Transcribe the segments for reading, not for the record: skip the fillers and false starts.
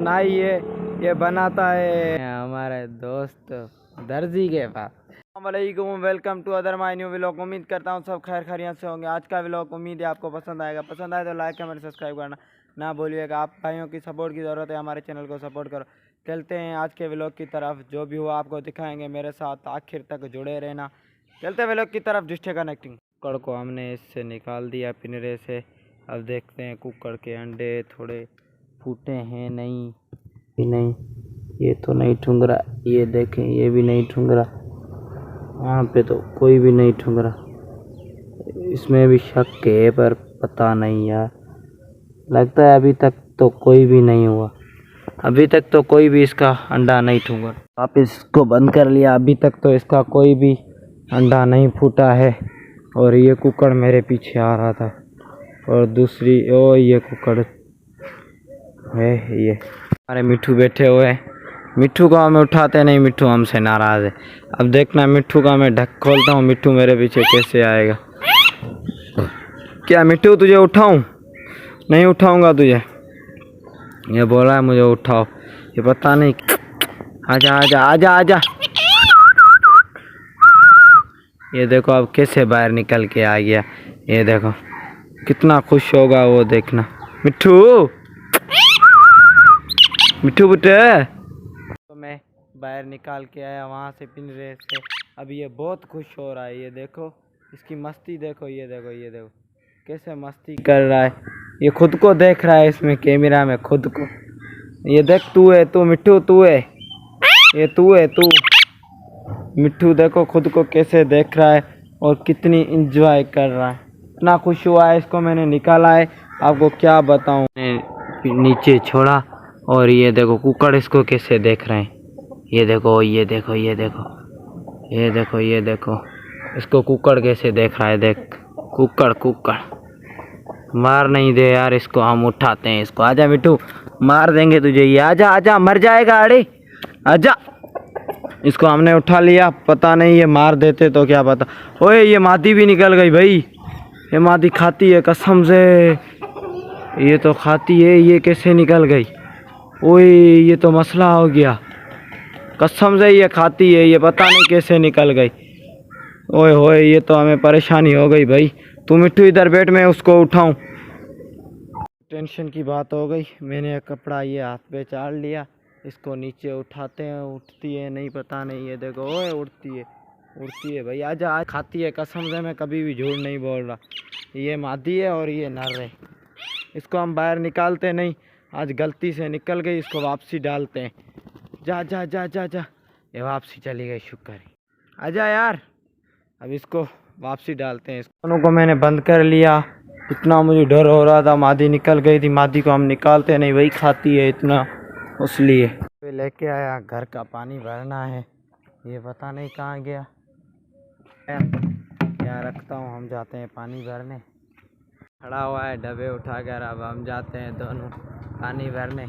ना ये बनाता है हमारे दोस्त दर्जी के पास। अस्सलामुअलैकुम, welcome to other my new vlog. उम्मीद करता हूँ सब खैर खैरियत से होंगे। आज का व्लॉग उम्मीद है आपको पसंद आएगा। पसंद आए तो लाइक कमेंट सब्सक्राइब करना ना भूलिएगा। आप भाइयों की सपोर्ट की ज़रूरत है, हमारे चैनल को सपोर्ट करो। चलते हैं आज के व्लॉग की तरफ। जो भी हुआ आपको दिखाएंगे, मेरे साथ आखिर तक जुड़े रहना। चलते व्लॉग की तरफ। डिस्टे कनेक्टिंग कुकर को हमने इससे निकाल दिया पिंजरे से। अब देखते हैं कुकर के अंडे थोड़े फूटे हैं नहीं नहीं, ये तो नहीं ठुंग रहा। ये देखें, ये भी नहीं ठुंग रहा। वहाँ पे तो कोई भी नहीं ठुंग रहा। इसमें भी शक है पर पता नहीं यार, लगता है अभी तक तो कोई भी नहीं हुआ। अभी तक तो कोई भी इसका अंडा नहीं ठुंगा। आप इसको बंद कर लिया, अभी तक तो इसका कोई भी अंडा नहीं फूटा है। और ये कुकर मेरे पीछे आ रहा था। और दूसरी ये कुकर है, ये हमारे मिट्ठू बैठे हुए हैं। मिट्ठू को हमें उठाते नहीं, मिट्ठू हमसे नाराज़ है। अब देखना मिट्ठू का मैं ढक खोलता हूँ, मिट्ठू मेरे पीछे कैसे आएगा। क्या मिट्ठू तुझे उठाऊँ? नहीं उठाऊँगा तुझे। ये बोल रहा है मुझे उठाओ, ये पता नहीं। आजा आजा आजा आजा। ये देखो अब कैसे बाहर निकल के आ गया। ये देखो कितना खुश होगा वो, देखना। मिट्ठू मिट्ठू बेटे। तो मैं बाहर निकाल के आया वहाँ से पिंजरे से। अब ये बहुत खुश हो रहा है। ये देखो इसकी मस्ती देखो, ये देखो ये देखो कैसे मस्ती कर रहा है। ये खुद को देख रहा है इसमें कैमरा में, खुद को। ये देख, तू है तू, मिट्ठू तू है, ये तू है तू। मिट्ठू देखो खुद को कैसे देख रहा है और कितनी इंजॉय कर रहा है। इतना खुश हुआ है, इसको मैंने निकाला है, आपको क्या बताऊँ। नीचे छोड़ा और ये देखो कुकर इसको कैसे देख रहे हैं। ये देखो ये देखो ये देखो ये देखो ये देखो इसको कुकर कैसे देख रहा है। देख कुकर कुकर मार नहीं दे यार इसको, हम उठाते हैं इसको। आजा मिट्टू, मार देंगे तुझे। ये आजा आजा, मर जाएगा। अरे आजा, इसको हमने उठा लिया। पता नहीं ये मार देते तो क्या पता। ओए ये मादी भी निकल गई भाई। ये मादी खाती है कसम से, ये तो खाती है। ये कैसे निकल गई? ओए ये तो मसला हो गया, कसम से ये खाती है। ये पता नहीं कैसे निकल गई। ओए होए ये तो हमें परेशानी हो गई भाई। तू मिट्टू इधर बैठ, मैं उसको उठाऊं। टेंशन की बात हो गई। मैंने कपड़ा ये हाथ पे चाड़ लिया, इसको नीचे उठाते हैं। उठती है नहीं, पता नहीं। ये देखो ओए उड़ती है भाई। आजा आज खाती है कसम से, मैं कभी भी झूठ नहीं बोल रहा। ये मादी है और ये नर है। इसको हम बाहर निकालते नहीं, आज गलती से निकल गई। इसको वापसी डालते हैं। जा जा जा जा जा, ये वापसी चली गई, शुक्र है। आजा यार, अब इसको वापसी डालते हैं। दोनों को मैंने बंद कर लिया। इतना मुझे डर हो रहा था, मादी निकल गई थी। मादी को हम निकालते नहीं, वही खाती है इतना, इसलिए लेके आया। घर का पानी भरना है, ये पता नहीं कहाँ गया। क्या रखता हूँ, हम जाते हैं पानी भरने। खड़ा हुआ है डब्बे उठाकर। अब हम जाते हैं दोनों पानी भरने।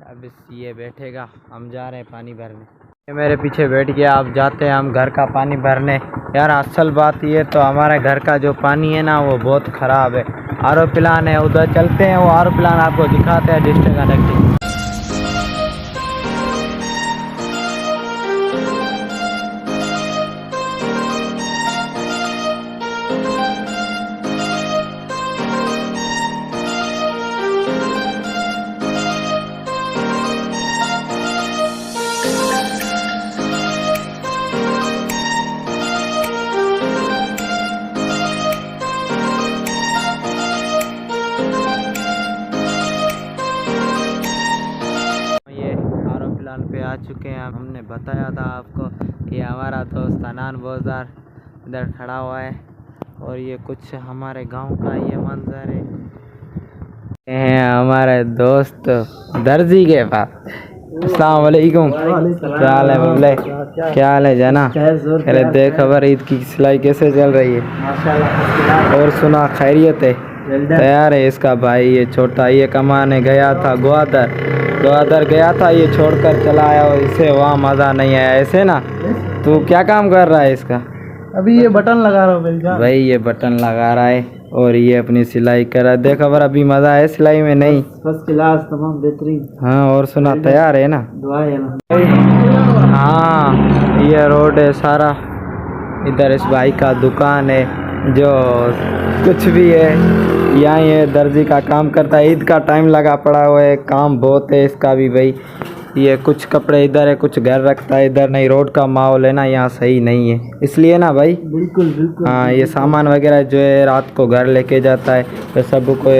अब ये बैठेगा, हम जा रहे हैं पानी भरने। ये मेरे पीछे बैठ गया। अब जाते हैं हम घर का पानी भरने। यार असल बात ये तो हमारे घर का जो पानी है ना, वो बहुत ख़राब है। आर ओ प्लान है, उधर चलते हैं, वो आर ओ प्लान आपको दिखाते हैं। डिस्ट्रिक्ट कनेक्टिंग पे आ चुके हैं। हमने बताया था आपको, ये हमारा दोस्त अनान बोजार इधर खड़ा हुआ है। और ये कुछ हमारे गांव का ये मंजर है, हमारे दोस्त दर्जी के पास। अस्सलाम वालेकुम, क्या हाल है बबले? क्या हाल है जना? अरे देख खबर, ईद की सिलाई कैसे चल रही है? और सुना खैरियत है? तैयार है इसका भाई। ये छोटा ये कमाने गया था ग्वादर गया था, ये छोड़कर चला आया। और इसे वहाँ मज़ा नहीं आया ऐसे ना। तू क्या काम कर रहा है इसका? अभी ये बटन लगा रहा हूँ भाई, ये बटन लगा रहा है। और ये अपनी सिलाई कर रहा है। देखो पर अभी मज़ा है सिलाई में नहीं? फर्स्ट क्लास, तमाम बेहतरीन। हाँ, और सुना तैयार है ना? दुआ है ना। हाँ, ये रोड है सारा। इधर इस भाई का दुकान है जो कुछ भी है, यहाँ ये दर्जी का काम करता है। ईद का टाइम लगा पड़ा हुआ है, काम बहुत है इसका भी भाई। ये कुछ कपड़े इधर है, कुछ घर रखता है इधर। नहीं, रोड का माहौल है ना यहाँ सही नहीं है, इसलिए ना भाई। बिल्कुल बिल्कुल। हाँ, ये सामान वगैरह जो है रात को घर लेके जाता है, तो सब को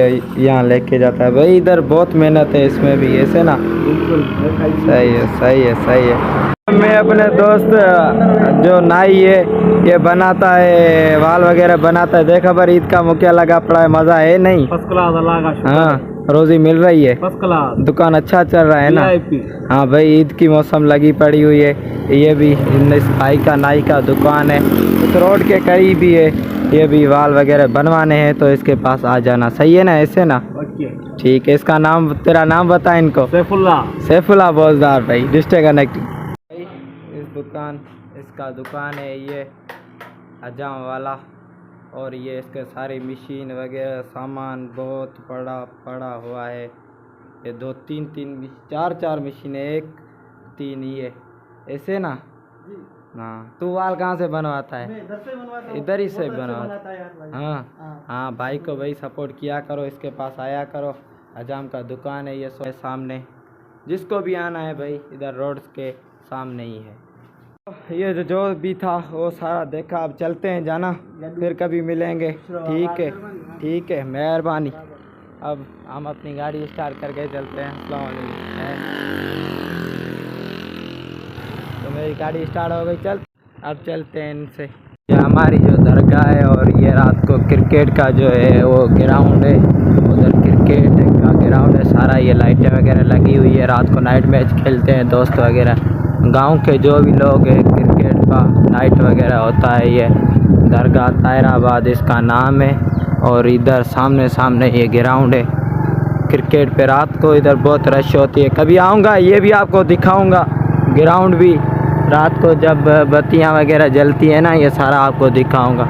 यहाँ लेके जाता है भाई। इधर बहुत मेहनत है इसमें भी, ऐसे ना? बिल्कुल सही है, सही है, सही है। मैं अपने दोस्त जो नाई है, ये बनाता है, वाल वगैरह बनाता है। देखा पर ईद का मुखिया लगा पड़ा है, मज़ा है नहीं? फर्स्ट क्लास, अल्लाह का शुक्र। हाँ, रोज़ी मिल रही है, फर्स्ट क्लास, दुकान अच्छा चल रहा है ना? VIP। हाँ भाई, ईद की मौसम लगी पड़ी हुई है। ये भी इस भाई का नाई का दुकान है, इस रोड के करीब ही है। ये भी वाल वगैरह बनवाने हैं तो इसके पास आ जाना, सही है ना? ऐसे ना? ओके, ठीक है। इसका नाम, तेरा नाम बता इनको। सैफुल्ला। सैफुल्ला बोलदार भाई, डिस्ट्रिक्ट कनेक्टिंग। इसका दुकान है ये हजाम वाला, और ये इसके सारी मशीन वगैरह सामान बहुत पड़ा हुआ है। ये 2-3 4 मशीनें, 1-3 ये, ऐसे ना? हाँ, तू वाल कहाँ से बनवाता है? इधर से बनवाता हूँ। इधर ही से बहुत अच्छा बनवाता बनाता है यार भाई। हाँ हाँ, भाई को भाई सपोर्ट किया करो, इसके पास आया करो। हजाम का दुकान है ये सामने, जिसको भी आना है भाई इधर रोड के सामने ही है। ये जो भी था वो सारा देखा, अब चलते हैं, जाना फिर कभी मिलेंगे। ठीक है, ठीक है, मेहरबानी। अब हम अपनी गाड़ी स्टार्ट करके चलते हैं। अस्सलाम वालेकुम। तो मेरी गाड़ी स्टार्ट हो गई, चल अब चलते हैं इनसे। ये हमारी जो दरगाह है, और ये रात को क्रिकेट का जो है वो ग्राउंड है, उधर क्रिकेट का ग्राउंड है सारा। ये लाइटें वगैरह लगी हुई है, रात को नाइट मैच खेलते हैं दोस्त वगैरह। गांव के जो भी लोग हैं, क्रिकेट का नाइट वगैरह होता है। ये दरगाह तायराबाद इसका नाम है, और इधर सामने ये ग्राउंड है। क्रिकेट पे रात को इधर बहुत रश होती है। कभी आऊँगा, ये भी आपको दिखाऊंगा ग्राउंड भी, रात को जब बत्तियाँ वगैरह जलती है ना, ये सारा आपको दिखाऊंगा।